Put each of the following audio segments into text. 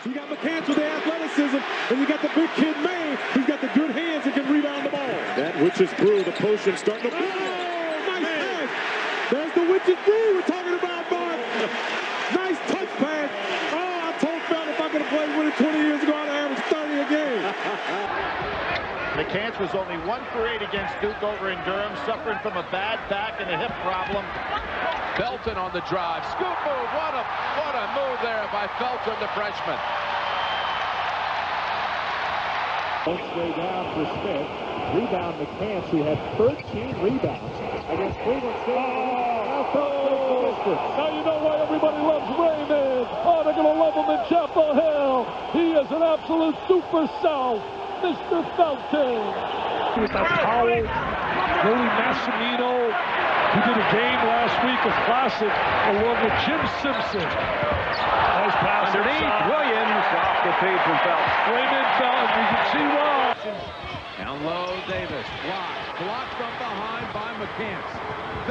You got McCants with the athleticism, and you got the big kid May, who's got the good hands and can rebound the ball. That witch's brew, the potion starting to... Oh, nice pass. There's the witch's brew we're talking about, Mark. Nice touch pass. Oh, I told Felton if I could have played with it 20 years ago, I'd average 30 a game. McCants was only 1 for 8 against Duke over in Durham, suffering from a bad back and a hip problem. Felton on the drive. Scoop move. What a move there by Felton, the freshman. Way down for Smith. Rebound McCants, who had 13 rebounds against Cleveland State. Now you know why everybody loves Raymond. Oh, they're going to love him in Chapel Hill. He is an absolute superstar, Mr. Felton. That's Powell, Billy Massimino, who did a game last week, a classic, along with Jim Simpson. Nice pass underneath. Williams off the feed from Felton. Raymond Felton, you can see why. Down low, Davis. Blocked from behind by McCants.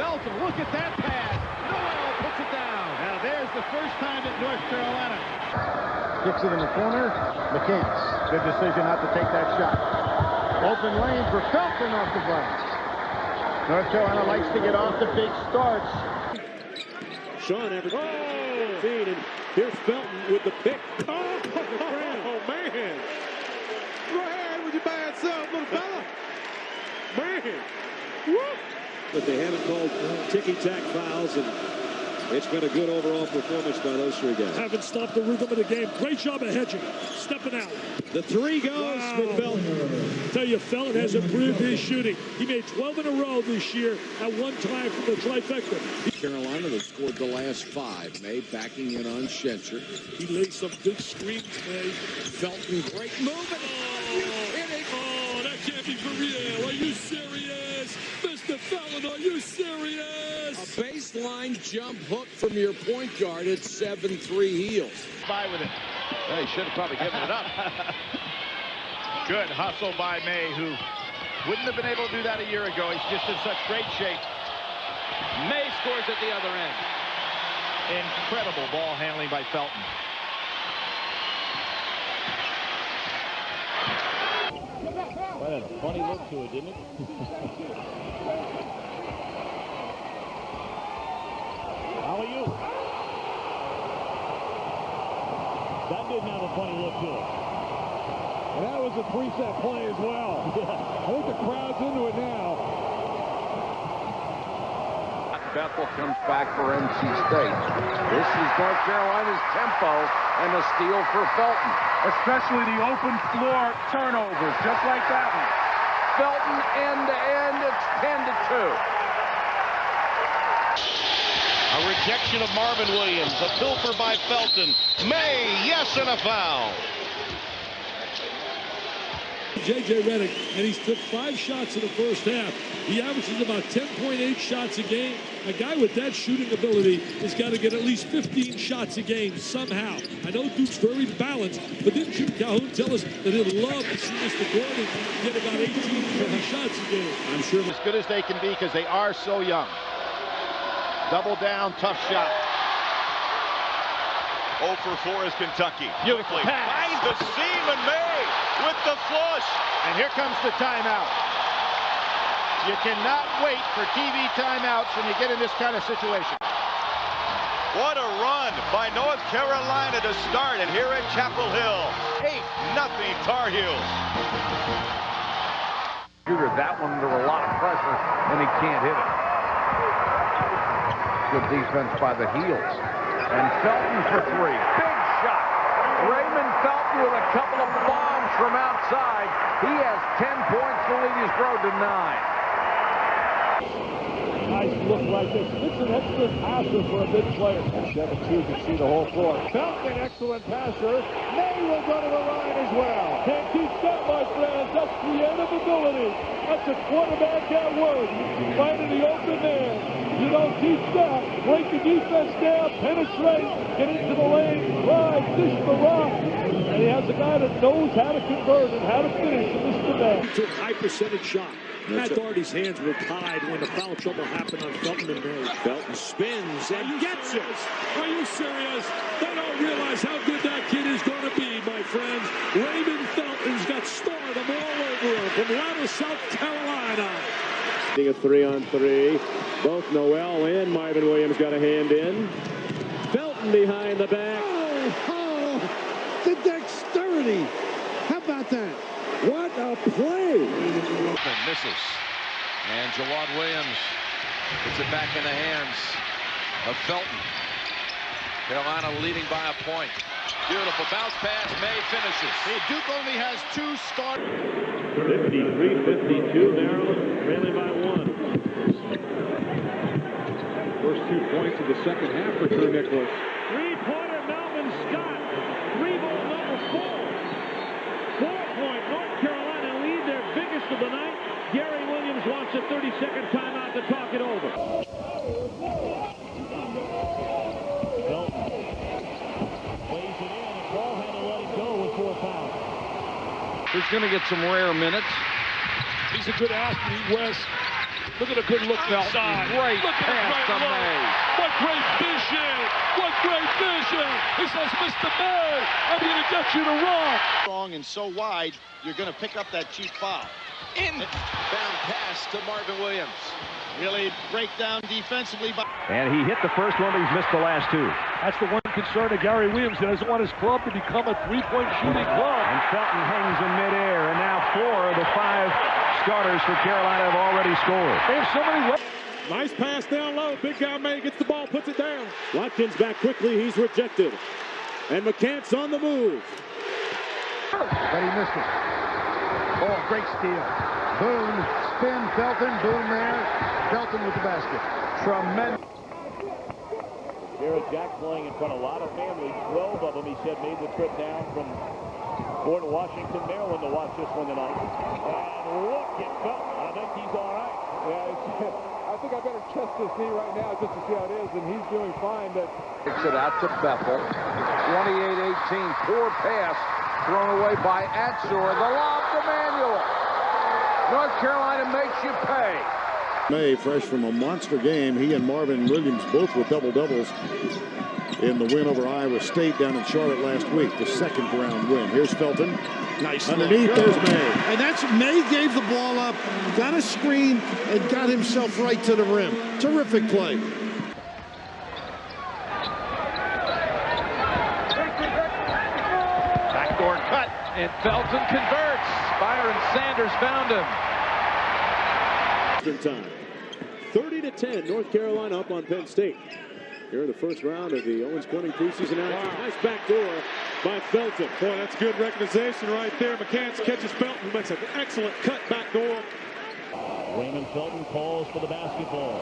Felton, look at that pass. Noel puts it down. Now there's the first time at North Carolina. Kicks it in the corner. McCants. Good decision not to take that shot. Open lane for Felton off the glass. North Carolina likes to get off the big starts. Sean averaged feed, and here's Felton with the pick. Oh, man. Go ahead with your bad self, little fella. Man. Woo. But they haven't called ticky-tack fouls, and it's been a good overall performance by those three guys. Haven't stopped the rhythm of the game. Great job of hedging. Stepping out. The three goes for Felton. Tell you, Felton has improved his shooting. He made 12 in a row this year at one time from the trifecta. Carolina that scored the last 5. May backing in on Schencher. He laid some big screens, May. Felton, great movement. Are you kidding? Oh, that can't be for real. Are you serious? Mr. Felton, are you serious? A baseline jump hook from your point guard at 7-3 heels. By with it. Well, he should have probably given it up. Good hustle by May, who wouldn't have been able to do that a year ago. He's just in such great shape. May scores at the other end. Incredible ball handling by Felton. Well, had a funny look to it, didn't it? Alley-oop. That didn't have a funny look to it. And that was a three-set play as well. I think the crowd's into it now. Bethel comes back for NC State. This is North Carolina's tempo and a steal for Felton. Especially the open floor turnovers, just like that one. Felton end-to-end, it's 10-2. A rejection of Marvin Williams, a pilfer by Felton. May, yes, and a foul. J.J. Redick, and he's took 5 shots in the first half. He averages about 10.8 shots a game. A guy with that shooting ability has got to get at least 15 shots a game somehow. I know Duke's very balanced, but didn't Jim Calhoun tell us that he'd love to see Mr. Gordon get about 18, 20 shots a game? I'm sure as good as they can be because they are so young. Double down, tough shot. 0 for 4 is Kentucky. Beautiful pass. Finds the seam, and May with the flush. And here comes the timeout. You cannot wait for TV timeouts when you get in this kind of situation. What a run by North Carolina to start it here at Chapel Hill. 8-0 Tar Heels. Shooter, that one under a lot of pressure, and he can't hit it. Good defense by the Heels. And Felton for 3. Big shot. Raymond Felton with a couple of bombs from outside. He has 10 points to lead his road to 9. Nice look right there. It's an excellent passer for a big player. And 7-2 can see the whole floor. Felton, excellent passer. May will go to the line as well. Can't teach that, my friends. That's creative ability. That's a quarterback at work. Finding the open man. You don't teach that. Break the defense down, penetrate, get into the lane, drive, dish the rock. And he has a guy that knows how to convert and how to finish in this demand. To a high percentage shot. Matt Doherty's hands were tied when the foul trouble happened on Felton and May. Felton spins and gets it. Are you serious? They don't realize how good that kid is going to be, my friends. Raymond Felton's got stardom all over him from Atlanta, South Carolina. A 3-on-3. Both Noel and Marvin Williams got a hand in. Felton behind the back. Oh, the dexterity. How about that? What a play. Misses. And Jawad Williams puts it back in the hands of Felton. Carolina leading by a point. Beautiful bounce pass. May finishes. Hey, Duke only has 2 starts. 53-52. Maryland trailing by 1. First 2 points of the second half for Drew Nicholas. Three-pointer, Melvin Scott. 3-ball number 4. 4-point North Carolina lead, their biggest of the night. Gary Williams wants a 30-second timeout to talk it over. Felton plays it in, and Paul had to let it go with 4 fouls. He's going to get some rare minutes. He's a good athlete, Wes. Look at a good look outside. Great Look at pass to May. What great vision. What great vision. He says, Mr. May, I'm going to get you to run. Strong and so wide, you're going to pick up that cheap foul. Inbound pass to Marvin Williams. Really breakdown defensively. And he hit the first one, but he's missed the last 2. That's the one concern of Gary Williams. He doesn't want his club to become a 3-point shooting club. And Felton hangs in midair, and now 4 of the 5 starters for Carolina have already scored. They have so many ways. Nice pass down low. Big guy May gets the ball, puts it down. Watkins back quickly. He's rejected. And McCants on the move. But he missed it. Oh, great steal. Boone, spin, Felton, Boone there. Felton with the basket. Tremendous. Garrett Jack playing in front of a lot of families. 12 of them, he said, made the trip down from Fort Washington, Maryland to watch this one tonight. And look at Felton. I think he's all right. Yeah, I think I better test this knee right now just to see how it is, and he's doing fine. But Takes it out to Bethel. 28-18. Poor pass thrown away by Atzor. The lob to Manuel. North Carolina makes you pay. May, fresh from a monster game. He and Marvin Williams both with double-doubles in the win over Iowa State down in Charlotte last week, the second-round win. Here's Felton. Nice. Underneath, there's May. And that's May gave the ball up, got a screen, and got himself right to the rim. Terrific play. Backdoor cut, and Felton converts. Byron Sanders found him. Time. 30-10. North Carolina up on Penn State. Here in the first round of the Owens Corning preseason action. Wow. Nice backdoor by Felton. Boy, that's good recognition right there. McCants catches Felton, makes an excellent cut backdoor. Raymond Felton calls for the basketball.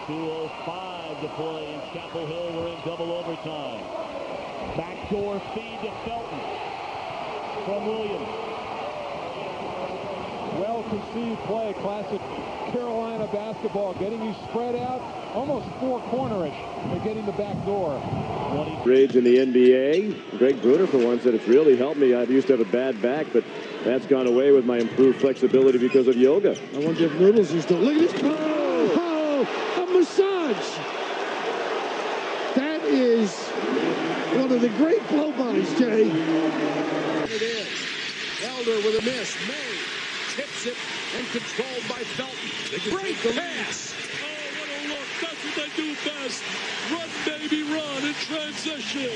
2:05 to play in Chapel Hill. We're in double overtime. Backdoor feed to Felton from Williams. well-conceived play, classic Carolina basketball, getting you spread out, almost four-cornerish, and getting the back door. Rage in the NBA. Greg Bruner, for one, said it's really helped me. I used to have a bad back, but that's gone away with my improved flexibility because of yoga. I wonder if Noodles is doing. Look at this. Oh, a massage. That is one of the great blow-bys, Jay. It is. Elder with a miss. May tips it and controlled by Felton. Great pass. Oh, what a look. That's what they do best. Run, baby, run in transition.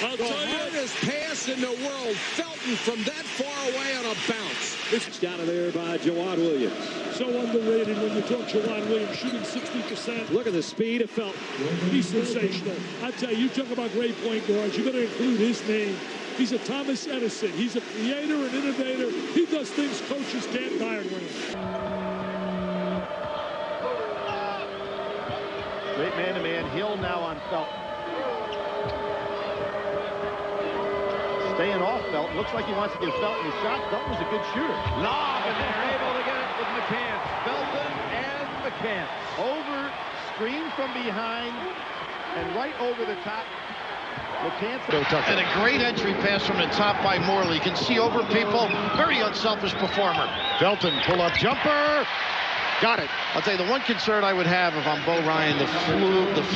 I'll tell you. The hardest pass in the world. Felton from that far away on a bounce. It's got it there by Jawad Williams. So underrated when you talk Jawad Williams shooting 60%. Look at the speed of Felton. He's sensational. I tell you, you talk about great point guards, you better include his name. He's a Thomas Edison. He's a creator and innovator. He does things coaches can't diagram. Great man-to-man. Hill now on Felton. Staying off Felton. Looks like he wants to give Felton a shot. Felton was a good shooter. Lob, and they're able to get it with McCants. Felton and McCants. Over, screen from behind, and right over the top. And a great entry pass from the top by Morley. You can see over people. Very unselfish performer. Felton, pull-up jumper. Got it. I'll tell you, the one concern I would have if I'm Bo Ryan, the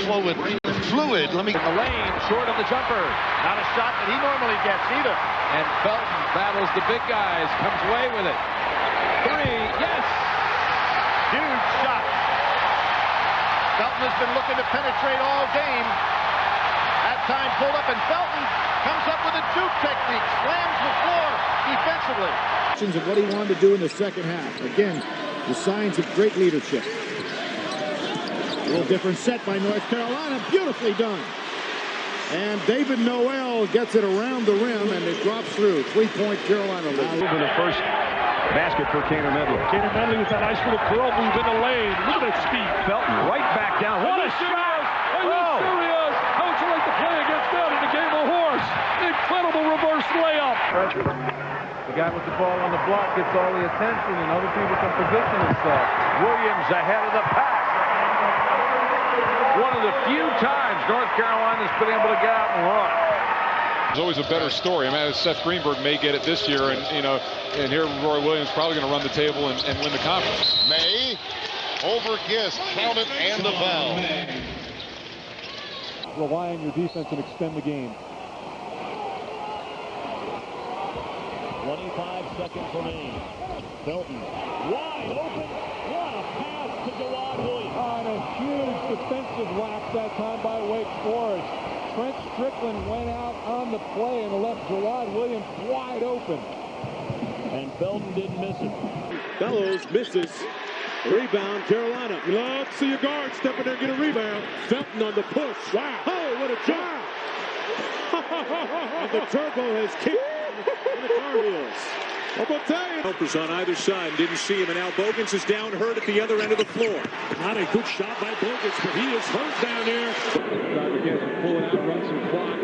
fluid. Let me. In the lane, short of the jumper. Not a shot that he normally gets either. And Felton battles the big guys, comes away with it. Three, yes! Huge shot. Felton has been looking to penetrate all game. That time pulled up, and Felton comes up with a juke technique. Slams the floor defensively. Of what he wanted to do in the second half. Again, the signs of great leadership. A little different set by North Carolina. Beautifully done. And David Noel gets it around the rim, and it drops through. 3-point Carolina lead. Over the first basket for Kaner Medley. Kaner Medley with that nice little curl move in the lane. Look at that speed. Felton right back down. What a shot! Are you serious? How would you like to play against that in the game of horse? Incredible reverse layup. The guy with the ball on the block gets all the attention, and other people can position themselves. Williams ahead of the pack. One of the few times North Carolina's been able to get out and run. There's always a better story. I mean, Seth Greenberg may get it this year, and and here Roy Williams probably going to run the table and win the conference. May over Gist, count it and the foul. Rely on your defense and extend the game. 25 seconds remaining. Felton wide open. What a pass to Jawad Williams. On a huge defensive lapse that time by Wake Forest. Trent Strickland went out on the play and left Jawad Williams wide open. And Felton didn't miss it. Bellows misses. Rebound, Carolina. You love to see your guard step in there and get a rebound. Felton on the push. Wow. Oh, what a jump. And the turbo has kicked in the Tar Heels. I'm going to tell you. Helpers on either side. Didn't see him. And now Bogans is down hurt at the other end of the floor. Not a good shot by Bogans, but he is hurt down there. Pull it out, run some clock.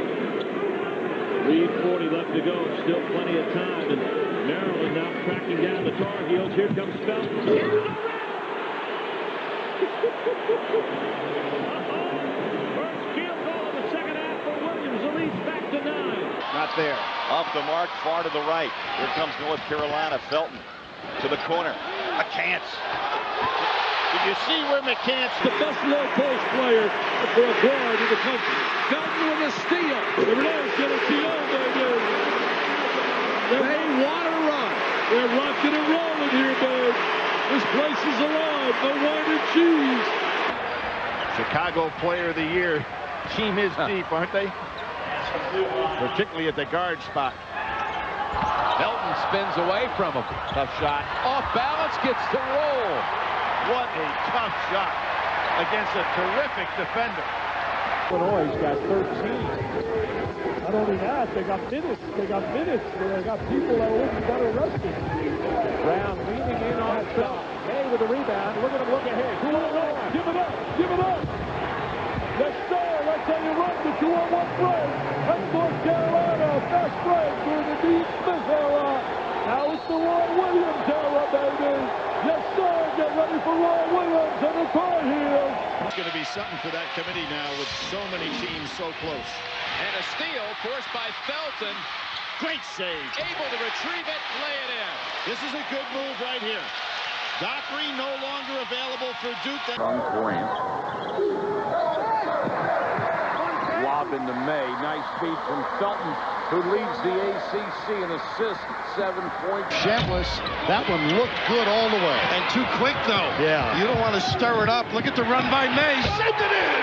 3:40 left to go. Still plenty of time. And Maryland now tracking down the Tar Heels. Here comes Felton. First field goal of the second half for Williams. The lead's back to 9. Not there. Off the mark, far to the right. Here comes North Carolina. Felton to the corner. McCants. Did you see where McCants, the best low post player for a guard in the country? Felton with a steal. There it is. Get a steal, baby. They want to run. They're rocking and rolling here, babe. This place is alive. No wine and cheese. Chicago Player of the Year. Team is deep, aren't they? Particularly at the guard spot. Felton spins away from him. Tough shot. Off balance, gets to roll. What a tough shot against a terrific defender. Illinois got 13. Not only that, they got minutes. They got people that got arrested. Brown leaning in on Felton. Hey with the rebound. Look at him look ahead. Give it up. Give it up. Let's go. Let's say you run the 2-on-1 break. That's North Carolina. Fast break during the Dean Smith era. Now it's the Roy Williams era, baby. Yes, sir. Get ready for Roy Williams and the Tar Heels. It's going to be something for that committee now with so many teams so close. And a steal forced by Felton. Great save. Able to retrieve it, lay it in. This is a good move right here. Dockery no longer available for Duke. Lob into May. Nice feed from Felton, who leads the ACC in assists. 7-point. Shambliss. That one looked good all the way. And too quick, though. Yeah. You don't want to stir it up. Look at the run by May. Send it in.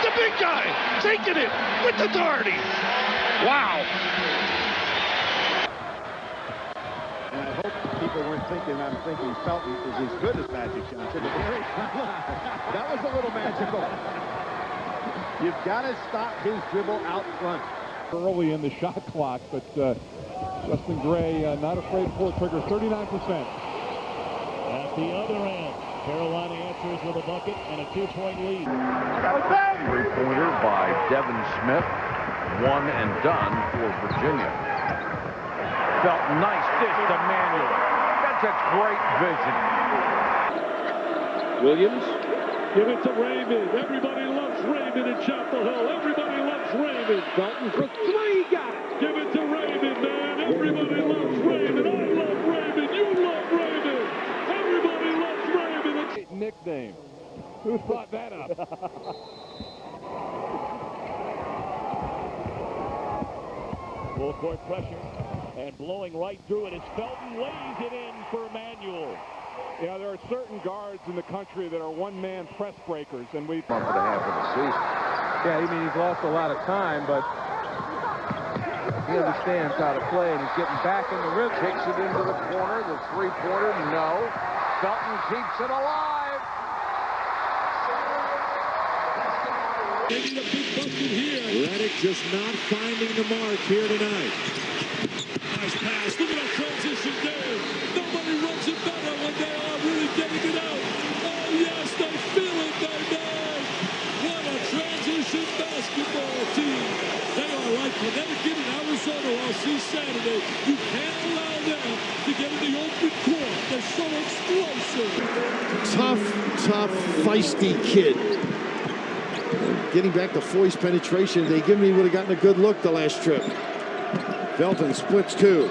The big guy taking it with authority. Wow. And I hope people weren't thinking I'm thinking Felton is as good as Magic Johnson. That was a little magical. You've got to stop his dribble out front. Early in the shot clock, but Justin Gray not afraid to pull a trigger. 39%. At the other end, Carolina answers with a bucket and a 2-point lead. Three-pointer by Devin Smith. One and done for Virginia. Felton, nice dish to Manuel. That's a great vision. Williams Give it to Raymond. Everybody loves Raymond in Chapel Hill. Everybody loves Raymond. Felton for three. Got it. Give it to Raymond, man. Everybody loves Raymond. I love Raymond. You love Raymond. Everybody loves Raymond. Nickname. Who thought that up? Full court pressure and blowing right through it as Felton lays it in for Emmanuel. Yeah, there are certain guards in the country that are one-man press breakers, and we. Month and a half of the season. Yeah, I mean he's lost a lot of time, but he understands how to play, and he's getting back in the rhythm. Kicks it into the corner. The three-pointer, no. Felton keeps it alive. Getting a big bucket here. Redick just not finding the mark here tonight. Nice pass. Look at that transition there. Nobody runs it better when they are really getting it out. Oh, yes, they feel it, baby. What a transition basketball team. They are like Connecticut and Arizona. I'll see Saturday. You can't allow them to get in the open court. They're so explosive. Tough, feisty kid. Getting back to Foy's penetration, they give me would have gotten a good look the last trip. Felton splits two.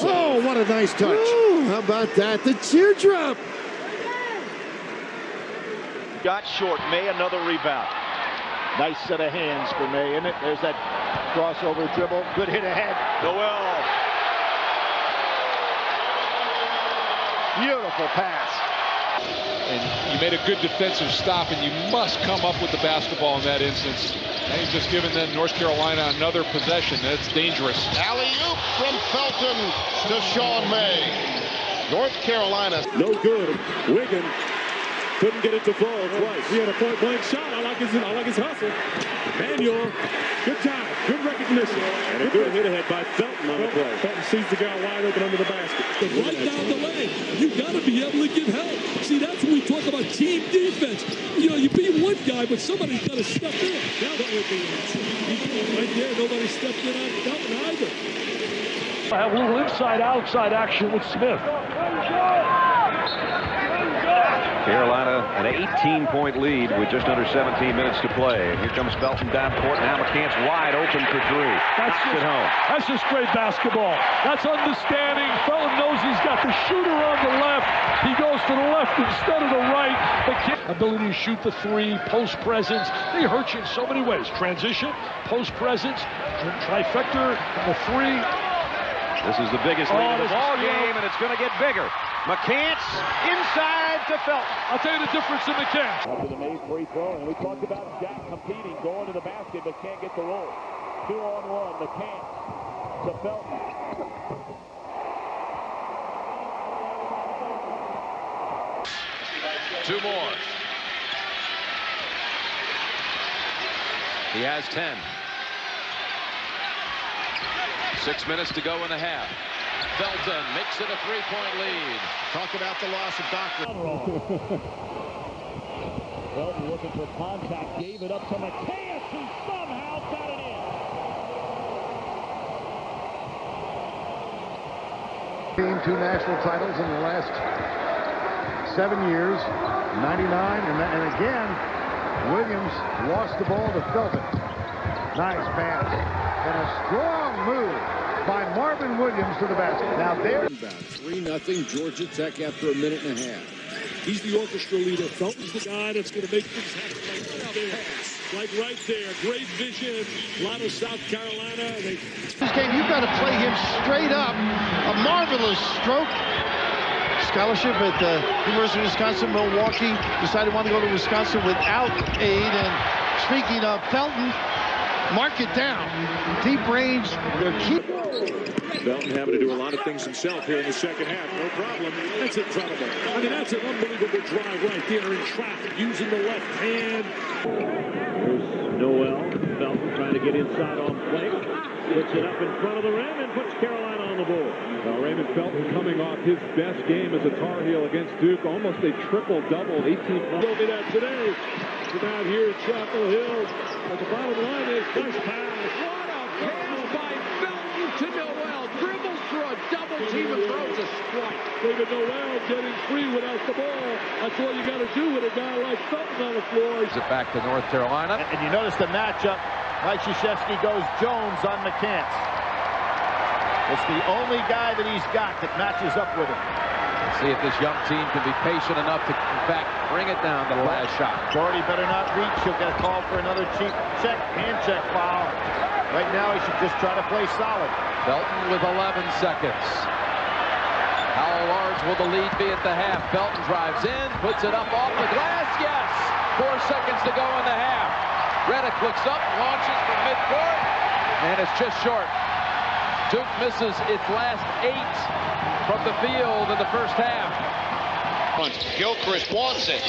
Oh, what a nice touch. Ooh, how about that? The teardrop. Got short. May another rebound. Nice set of hands for May, isn't it? There's that crossover dribble. Good hit ahead. Noel. Beautiful pass. And you made a good defensive stop, and you must come up with the basketball in that instance. And he's just given them North Carolina another possession. That's dangerous. Alley-oop from Felton to Sean May. North Carolina. No good. Wiggin couldn't get it to fall twice. He had a point-blank shot. I like his hustle. Manuel, good time, good recognition, and a good hit ahead by Felton on the play. Felton sees the guy wide open under the basket. Right down the lane. You got to be able to get help. See, that's when we talk about team defense. You know, you beat one guy, but somebody's got to step in. Now that would be right there. Nobody stepped in on Felton either. I have a little inside-outside action with Smith. Carolina an 18-point lead with just under 17 minutes to play. And here comes Felton down court. Now McCants wide open for three. That's just great basketball. That's understanding. Felton knows he's got the shooter on the left. He goes to the left instead of the right. The ability to shoot the three, post presence. They hurt you in so many ways. Transition, post presence, trifecta, the three. This is the biggest lead of the ball game, and it's going to get bigger. McCants inside to Felton. I'll tell you the difference in McCants. After the May free throw, and we talked about Jack competing, going to the basket, but can't get the roll. 2-on-1, McCants to Felton. Two more. He has 10. 6 minutes to go in the half. Felton makes it a three-point lead. Talk about the loss of doctrine. Felton looking for contact, gave it up to McCants, who somehow got it in. Team 2 national titles in the last 7 years, 99, and again, Williams lost the ball to Felton. Nice pass, and a strong move by Marvin Williams to the basket. Now there. 3-0 Georgia Tech after a minute and a half. He's the orchestra leader. Felton's the guy that's going to make things happen. Like right there, great vision. A lot of South Carolina. This game, you've got to play him straight up. A marvelous stroke. Scholarship at the University of Wisconsin. Milwaukee decided he wanted to go to Wisconsin without aid. And speaking of Felton, mark it down. Deep range. They're keeping. Felton having to do a lot of things himself here in the second half. No problem. That's incredible. I mean, that's an unbelievable drive right there in traffic, using the left hand. There's Noel. Felton trying to get inside on play. Puts it up in front of the rim and puts Carolina on the board. Well, Raymond Felton coming off his best game as a Tar Heel against Duke. Almost a triple-double, 18 points. Will be that today. From out here at Chapel Hill. But the bottom line is nice pass. What a pass by Felton to Noel. Dribbles for a double Jones even throws a strike. David Noel getting free without the ball. That's all you got to do with a guy like Felton on the floor. Is it back to North Carolina? And you notice the matchup. Mike Krzyzewski goes Jones on McCants. It's the only guy that he's got that matches up with him. Let's see if this young team can be patient enough to, in fact, bring it down to the last shot. Doherty better not reach. He'll get a call for another cheap check, hand check foul. Right now, he should just try to play solid. Felton with 11 seconds. How large will the lead be at the half? Felton drives in, puts it up off the glass. Yes! 4 seconds to go in the half. Redick looks up, launches from midcourt, and it's just short. Duke misses its last 8 from the field in the first half. Gilchrist wants it.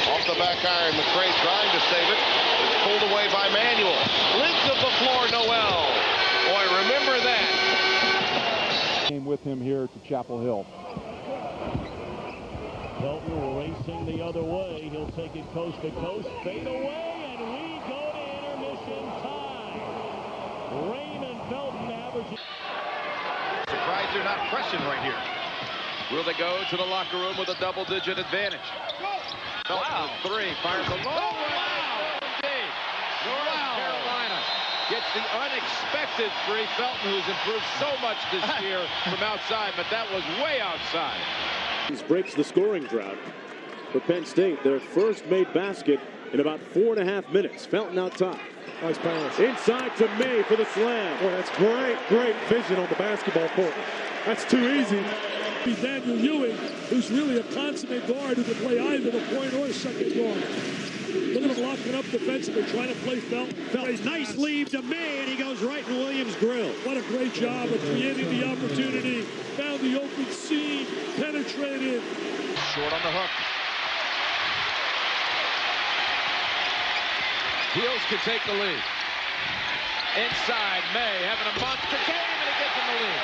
Off the back iron, McRae trying to save it. It's pulled away by Manuel. Length of the floor, Noel. Boy, remember that. Came with him here to Chapel Hill. Felton racing the other way. He'll take it coast to coast. Fade away, and we go to intermission time. Raymond Felton averages. Surprised they're not pressing right here. Will they go to the locker room with a double-digit advantage? Felton with 3, fires a long wow! Indeed. North Carolina gets the unexpected 3. Felton, who's improved so much this year from outside, but that was way outside. This breaks the scoring drought for Penn State. Their first made basket in about 4.5 minutes. Felton out top. Nice pass. Inside to May for the slam. Boy, that's great vision on the basketball court. That's too easy. Daniel Ewing, who's really a consummate guard who can play either the point or second guard. Look at him locking up defensively, trying to play Felton. Nice lead to May, and he goes right in Williams' grill. What a great job of creating the opportunity. Found the open seam, penetrated. Short on the hook. Heels can take the lead. Inside, May having a monster game, and he gets in the lead.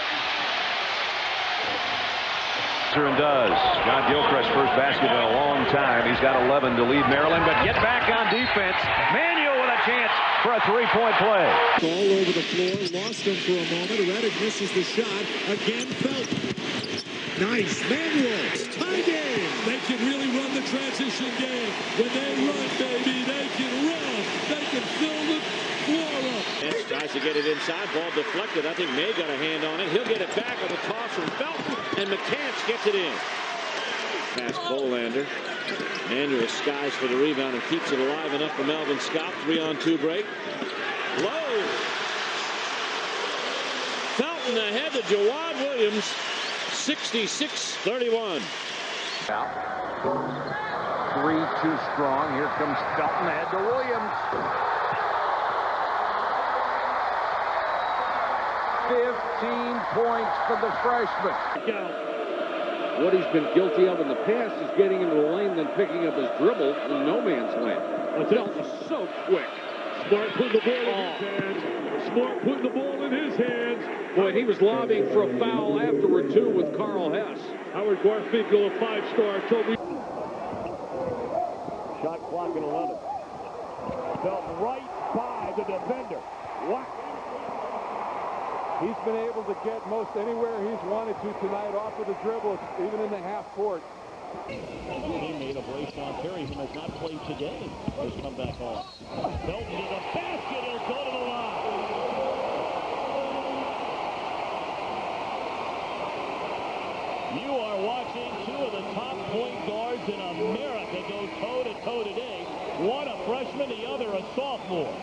And does. John Gilchrist first basket in a long time. He's got 11 to lead Maryland, but get back on defense. Manuel with a chance for a 3-point play. All over the floor, lost him for a moment. Redick misses the shot. Again, Felton. Nice. Manuel. Tie game. They can really run the transition game. When they run, baby, they can run. They can fill the floor up. Tries to get it inside. Ball deflected. I think May got a hand on it. He'll get it back on the toss from Felton. And McCants gets it in. Pass Bolander. Manuel skies for the rebound and keeps it alive enough for Melvin Scott. 3-on-2 break. Low. Felton ahead to Jawad Williams. 66-31. Out. 3 too strong. Here comes Felton ahead to Williams. 15 points for the freshman. What he's been guilty of in the past is getting into the lane, then picking up his dribble in no man's land. Felton's so quick. Smart putting the ball in his hands. Smart putting the ball in his hands. Boy, he was lobbying for a foul afterward, too, with Carl Hess. Howard Garfinkel, a 5-star, told me. Shot clock at 11. Felton right by the defender. What? He's been able to get most anywhere he's wanted to tonight off of the dribble, even in the half court. Teammate of Rayshawn Terry, who has not played today, has come back home. Felton to the basket. He'll go to the line. You are watching 2 of the top point guards in America go toe-to-toe today. One a freshman, the other a sophomore.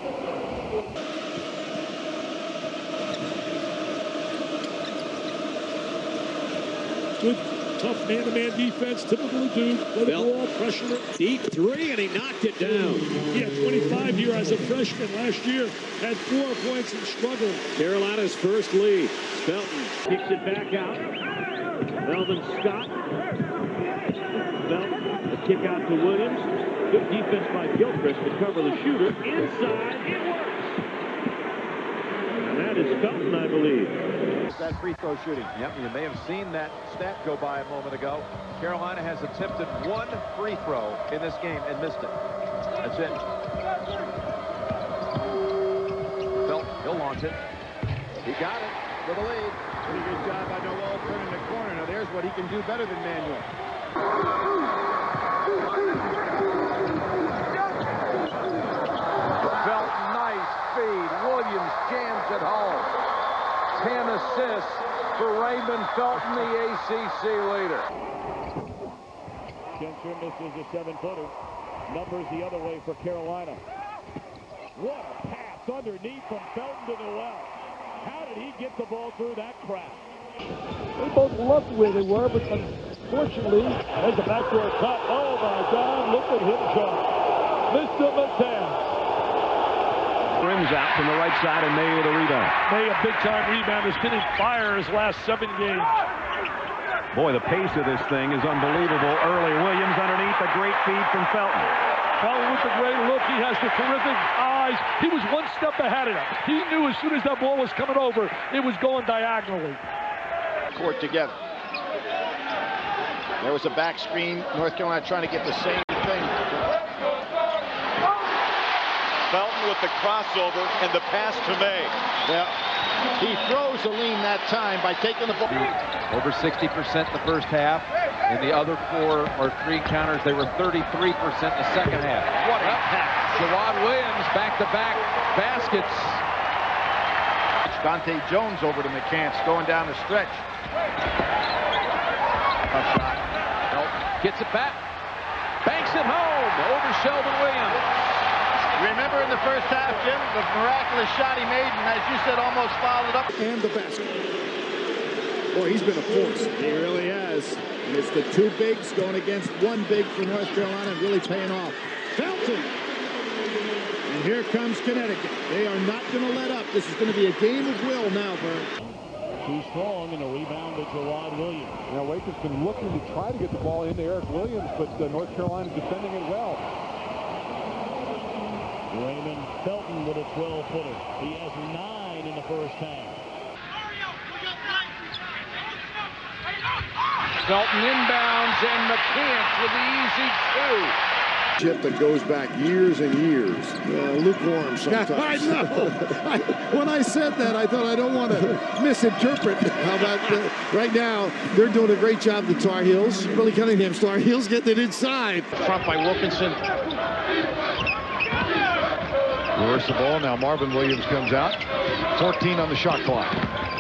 Good, tough man-to-man defense, typical of Duke. Let the ball, pressure it. Deep 3, and he knocked it down. He had 25 here as a freshman. Last year, had 4 points and struggled. Carolina's first lead. Felton kicks it back out. Melvin Scott. Felton, a kick out to Williams. Good defense by Gilchrist to cover the shooter. Inside, it works. And that is Felton, I believe. That free throw shooting. Yep, you may have seen that stat go by a moment ago. Carolina has attempted 1 free throw in this game and missed it. That's it. Felton, he'll launch it. He got it for the lead. Pretty good job by Noel turning the corner. Now there's what he can do better than Manuel. Felton, nice feed. Williams jams it home. 10 assists for Raymond Felton, the ACC leader. Spencer misses a 7-footer. Numbers the other way for Carolina. What a pass underneath from Felton to Noel. How did he get the ball through that crowd? They both loved where they were, but unfortunately, there's a backdoor cut. Oh my God, look at him jump. Mr. McCann. Rims out from the right side, and May with a rebound. May, a big-time rebounder, has been in fire his last 7 games. Boy, the pace of this thing is unbelievable. Early, Williams underneath, a great feed from Felton. Felton with a great look. He has the terrific eyes. He was one step ahead of him. He knew as soon as that ball was coming over, it was going diagonally. Court together. There was a back screen. North Carolina trying to get the same thing. Felton with the crossover and the pass to May. Yeah, he throws a lean that time by taking the ball. Over 60% in the first half. In the other 4 or 3 counters, they were 33% in the second half. What a pass. Jawad Williams back-to-back baskets. Dante Jones over to McCants going down the stretch. Tough shot. Gets it back. Banks it home over Sheldon Williams. Remember in the first half, Jim, the miraculous shot he made, and as you said, almost fouled it up. And the basket. Boy, he's been a force. He really has. And it's the 2 bigs going against 1 big for North Carolina and really paying off. Felton. And here comes Connecticut. They are not going to let up. This is going to be a game of will now, Vern. Too strong in a rebound to Jawad Williams. Now, Wake has been looking to try to get the ball into Eric Williams, but North Carolina defending it well. Raymond Felton with a 12-footer. He has 9 in the first half. Felton inbounds, and McCants with the easy 2. Chip that goes back years and years. Lukewarm sometimes. I know. When I said that, I thought I don't want to misinterpret. How about right now, they're doing a great job, the Tar Heels. Billy Cunningham's Tar Heels getting it inside. Front by Wilkinson. Reverse the ball. Now Marvin Williams comes out. 14 on the shot clock.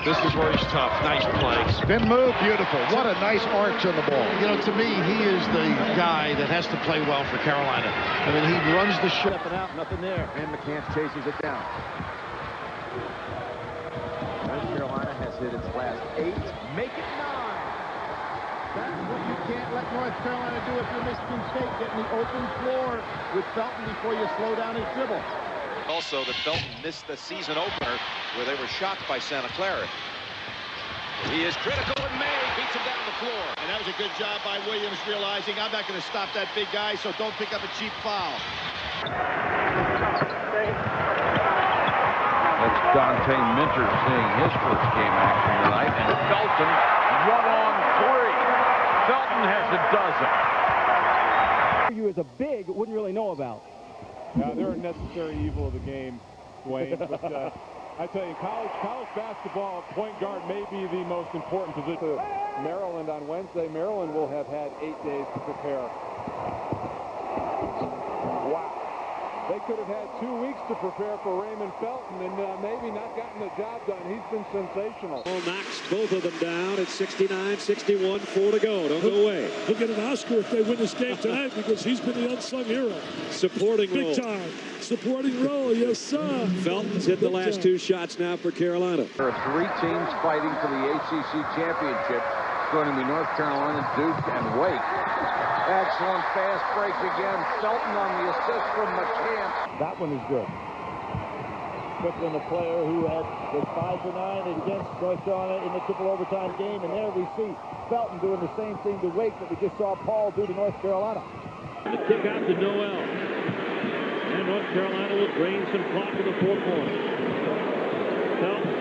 This is where he's tough. Nice play. Spin move. Beautiful. What a nice arch on the ball. You know, to me, he is the guy that has to play well for Carolina. I mean, he runs the show. Stepping out, nothing there. And McCants chases it down. North Carolina has hit its last 8. Make it 9. That's what you can't let North Carolina do if you're Michigan State, getting the open floor with Felton before you slow down his dribble. Also, that Felton missed the season opener where they were shocked by Santa Clara. He is critical, and May beats him down the floor. And that was a good job by Williams, realizing I'm not going to stop that big guy, so don't pick up a cheap foul. That's Dante Minter seeing his first game action tonight, and Felton 1-on-3. Felton has a dozen. You as a big wouldn't really know about. They're a necessary evil of the game, Dwayne. But I tell you, college basketball, point guard may be the most important position. Maryland on Wednesday. Maryland will have had 8 days to prepare. Wow. They could have had 2 weeks to prepare for Raymond Felton and maybe not gotten the job done. He's been sensational. Knocks both of them down at 69-61, 4 to go. Don't go away. He'll get an Oscar if they win this game tonight because he's been the unsung hero. Supporting role. Big time. Supporting role, yes, sir. Felton's hit the last 2 shots now for Carolina. There are 3 teams fighting for the ACC championship. It's going to be North Carolina, Duke, and Wake. Excellent fast break again. Felton on the assist from McCants. That one is good. Quickly, a player who was 5 for 9 against North Carolina in the triple overtime game. And there we see Felton doing the same thing to Wake that we just saw Paul do to North Carolina. The kick out to Noel. And North Carolina will drain some clock in the 4th quarter. Felton,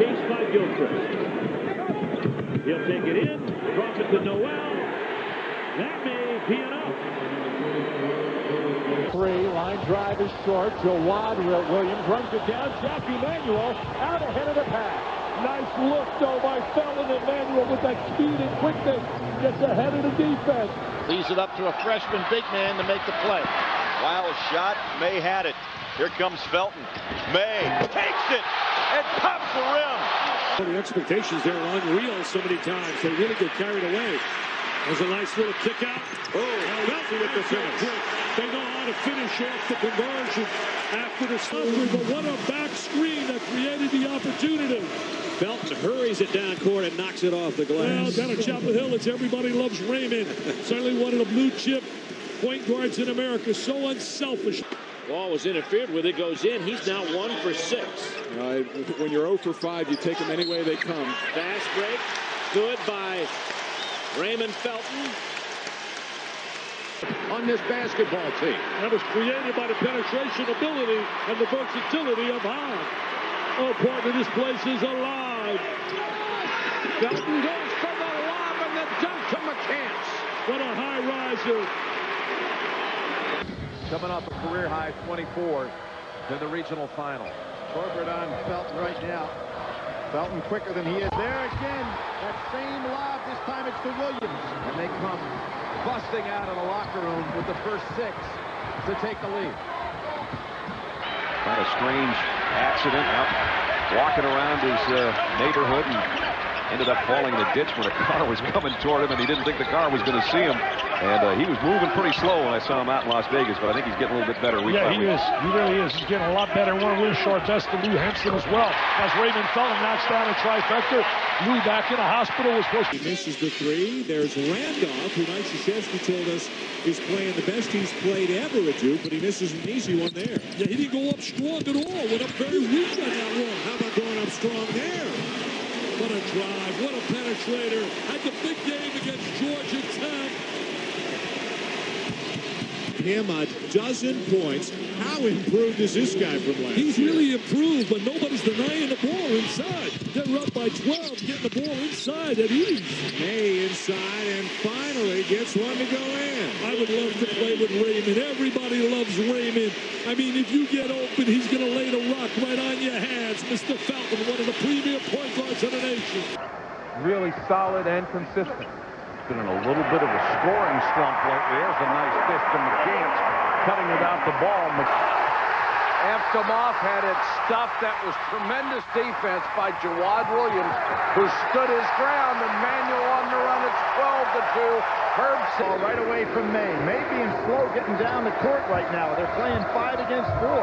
chased by Gilchrist. He'll take it in, drop it to Noel. That may be enough. 3, line drive is short. Jawad Williams runs it down. Jack Emanuel out ahead of the pass. Nice look, though, by Felton and Manuel with that speed and quickness. Gets ahead of the defense. Leaves it up to a freshman big man to make the play. Wild shot. May had it. Here comes Felton. May takes it and pops the rim. Well, the expectations there are unreal so many times. They really get carried away. There's a nice little kick out. Oh, Felton with the finish. They know how to finish off the conversion after the suffering, but what a back screen that created the opportunity. Felton hurries it down court and knocks it off the glass. Well, down at Chapel Hill, it's everybody loves Raymond. Certainly one of the blue chip point guards in America. So unselfish. Ball was interfered with. It goes in. He's now 1 for 6. When you're 0 for 5, you take them any way they come. Fast break. Good by Raymond Felton. On this basketball team. That was created by the penetration ability and the versatility of Hahn. Oh, partner, this place is alive. Felton goes for the lob and the dunk to McCants. What a high riser. Coming off a career-high 24 in the regional final. Corbett on Felton right now. Felton quicker than he is. There again. That same lob. This time it's to Williams. And they come busting out of the locker room with the first 6 to take the lead. Kind of strange accident out walking around his neighborhood and ended up falling in a ditch when a car was coming toward him, and he didn't think the car was going to see him. And he was moving pretty slow when I saw him out in Las Vegas, but I think he's getting a little bit better. Yeah, he is. He really is. He's getting a lot better. One of Lou short best to Lou Henson as well. As Raymond Felton knocks down a trifecta. Lou back in the hospital was supposed to. He misses the 3. There's Randolph, who Mike Krzyzewski told us is playing the best he's played ever at Duke, but he misses an easy one there. Yeah, he didn't go up strong at all. Went up very weak on that one. How about going up strong there? What a drive. What a penetrator. Had the big game against Georgia Tech. Him a dozen points. How improved is this guy from last He's year? really improved, but nobody's denying the ball inside. They're up by 12, getting the ball inside at ease. May inside and finally gets one to go in. I would love to play with Raymond. Everybody loves Raymond. I mean, if you get open, he's going to lay the rock right on your hands. Mr. Felton, one of the premier point guards of the nation. Really solid and consistent. Been in a little bit of a scoring slump lately. There's a nice fist to McCants, cutting without the ball. Avtomov had it stuffed. That was tremendous defense by Jawad Williams, who stood his ground. And Manuel on the run. It's 12-2. Herb right away from May. May being slow getting down the court right now. They're playing 5 against 4.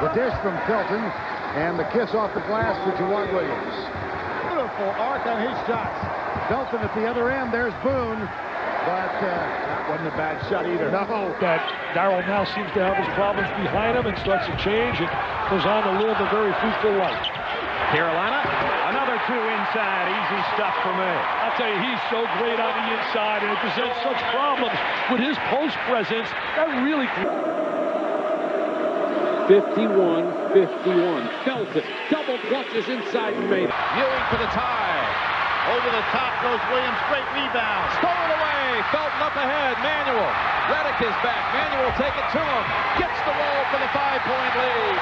The dish from Felton and the kiss off the glass to Jawad Williams. Beautiful arc on his shots. Felton at the other end. There's Boone. But that wasn't a bad shot either. No. That Darryl now seems to have his problems behind him and starts to change and goes on to live a very fruitful life. Carolina, another 2 inside. Easy stuff for me. I'll tell you, he's so great on the inside, and it presents such problems with his post presence. That really... 51-51. Felton double clutches inside and made it. Ewing for the tie. Over the top goes Williams. Great rebound. Stolen away. Felton up ahead. Manuel. Redick is back. Manuel take it to him. Gets the roll for the 5-point lead.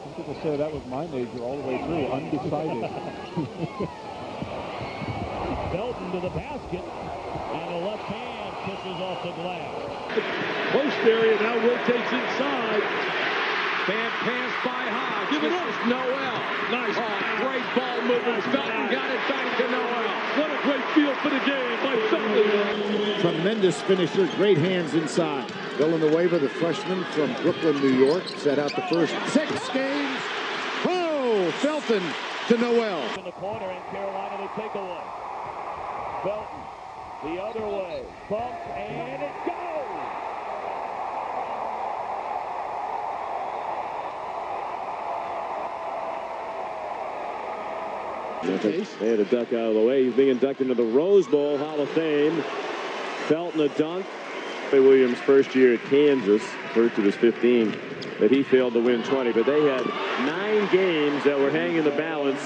Some people say that was my major all the way through. Undecided. Felton to the basket. And the left hand kisses off the glass. Post area now rotates inside. Bad pass by Hodge. Give it up. This is Noel. Nice. Great ball movement. Felton got it back to Noel. What a great feel for the game by Felton. Tremendous finisher. Great hands inside. Dylan Waiver, the freshman from Brooklyn, New York, set out the first 6 games. Oh, Felton to Noel. In the corner, and Carolina they take away. Felton the other way. Bump, and it goes. They had a duck out of the way. He's being inducted into the Rose Bowl Hall of Fame. Felton a dunk. Williams' first year at Kansas, first of his 15, that he failed to win 20. But they had 9 games that were hanging in the balance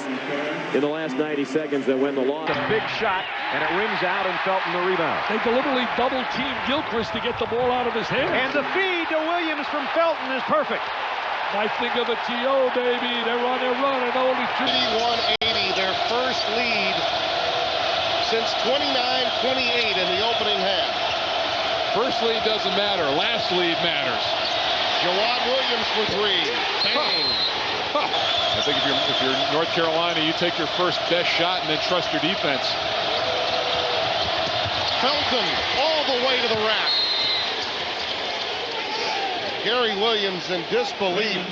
in the last 90 seconds that went the loss. A big shot, and it rims out, and Felton the rebound. They deliberately double-teamed Gilchrist to get the ball out of his hands. And the feed to Williams from Felton is perfect. I think of a TO, baby. They're on their run, and only 2. last lead since 29-28 in the opening half. First lead doesn't matter. Last lead matters. Jawad Williams for three. Bang. I think if you're North Carolina, you take your first best shot and then trust your defense. Felton all the way to the rack. Gary Williams in disbelief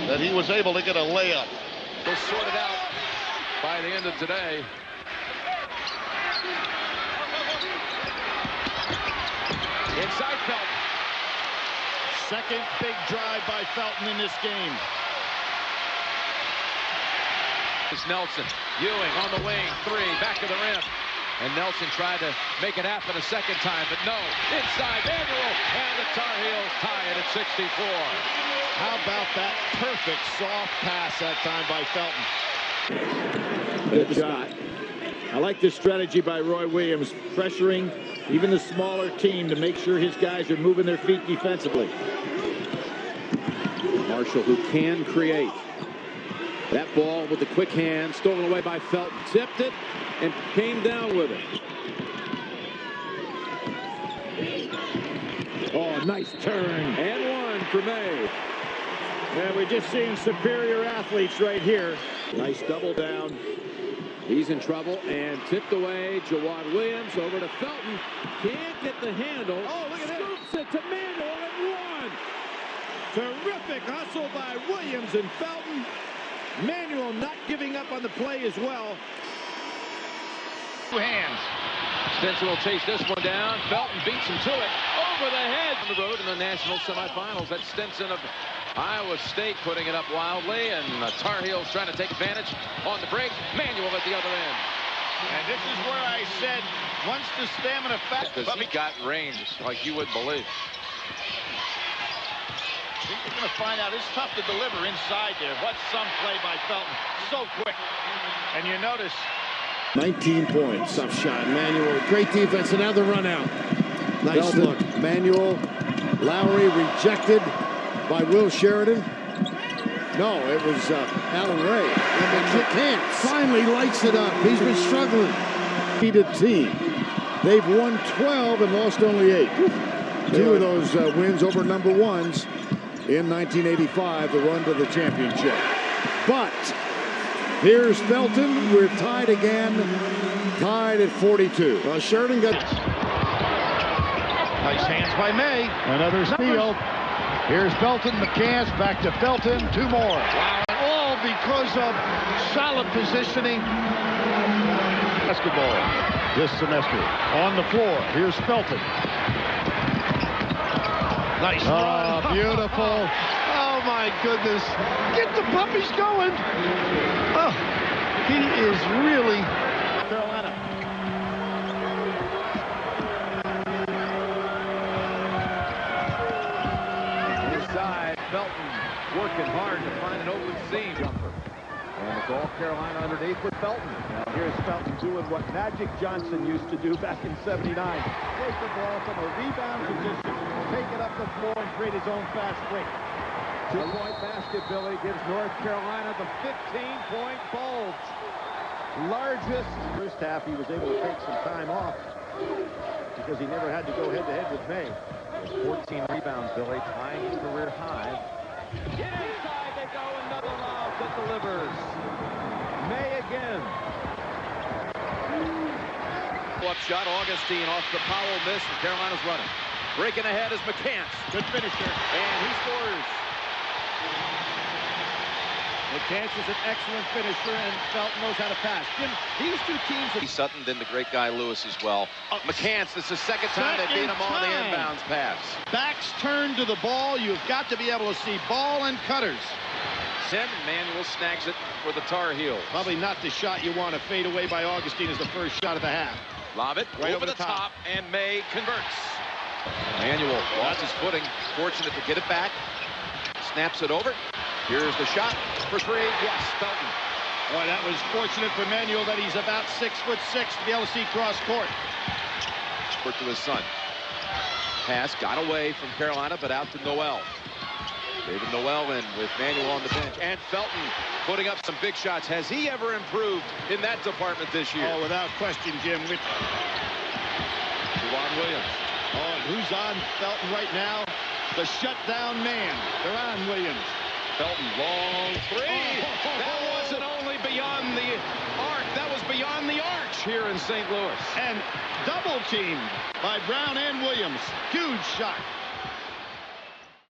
that he was able to get a layup. We'll sort it out by the end of today. Inside Felton. Second big drive by Felton in this game. It's Nelson. Ewing on the wing. Three. Back to the rim. And Nelson tried to make it happen a second time, but no. Inside Manuel. And the Tar Heels tie it at 64. How about that perfect soft pass that time by Felton? Good shot. I like this strategy by Roy Williams, pressuring even the smaller team to make sure his guys are moving their feet defensively. Marshall, who can create. That ball with the quick hand, stolen away by Felton, tipped it, and came down with it. Oh, nice turn. And one for May. And we're just seeing superior athletes right here. Nice double down. He's in trouble and tipped away. Jawad Williams over to Felton. Can't get the handle. Oh, look at that. Scoops it to Manuel and one. Terrific hustle by Williams and Felton. Manuel not giving up on the play as well. Two hands. Stinson will chase this one down. Felton beats him to it. Over the head. On the road in the national semifinals. That's Stinson of Iowa State putting it up wildly. And the Tar Heels trying to take advantage on the break. Manuel at the other end. And this is where I said, once the stamina Because he got range like you wouldn't believe. I think we're going to find out it's tough to deliver inside there. What some play by Felton. So quick. And you notice 19 points. Tough shot. Manuel, great defense, and now the run out. Nice look. Manuel, Lowry rejected by Will Sheridan. No, it was Allen Ray. And McCants finally lights it up. He's been struggling. Defeated team. They've won 12 and lost only 8. Two of those wins over number ones in 1985, the run to the championship. But here's Felton. We're tied again. Tied at 42. Well, Sheridan got... Nice hands by May. Another steal. Here's Felton, McCants, back to Felton. Two more. Wow. All because of solid positioning. Basketball this semester. On the floor, here's Felton. Nice run. Beautiful. Oh, my goodness. Get the puppies going. Oh, he is really... Carolina. Inside, Felton working hard to find an open seam jumper. And it's all Carolina underneath with Felton. Now here's Felton doing what Magic Johnson used to do back in '79. Take the ball from a rebound position, take it up the floor, and create his own fast break. 2-point basket, Billy, gives North Carolina the 15-point bulge. Largest. First half, he was able to take some time off because he never had to go head-to-head with May. 14 rebounds, Billy, tying his career high. Get inside they go, another lob that delivers. May again. Up shot, Augustine off the Powell miss, and Carolina's running. Breaking ahead is McCants. Good finisher. And he scores. McCants is an excellent finisher, and Felton knows how to pass. Jim, these two teams... Sutton, then the great guy Lewis as well. McCants, this is the second time they beat him on the inbounds pass. Backs turned to the ball. You've got to be able to see ball and cutters. Sim, Manuel snags it for the Tar Heels. Probably not the shot you want to fade away by Augustine as the first shot of the half. Lob it right over the top, and May converts. Manuel lost his footing. Fortunate to get it back. Snaps it over. Here's the shot for three. Yes, Felton. Boy, that was fortunate for Manuel that he's about 6'6" to be able to see cross court. To his son. Pass got away from Carolina, but out to Noel. David Noel in with Manuel on the bench. And Felton putting up some big shots. Has he ever improved in that department this year? Oh, without question, Jim. Juwan Williams. Oh, and who's on Felton right now? The shutdown man. They're on Williams. Felton, long three. That wasn't only beyond the arc. That was beyond the arch here in St. Louis. And double teamed by Brown and Williams. Huge shot.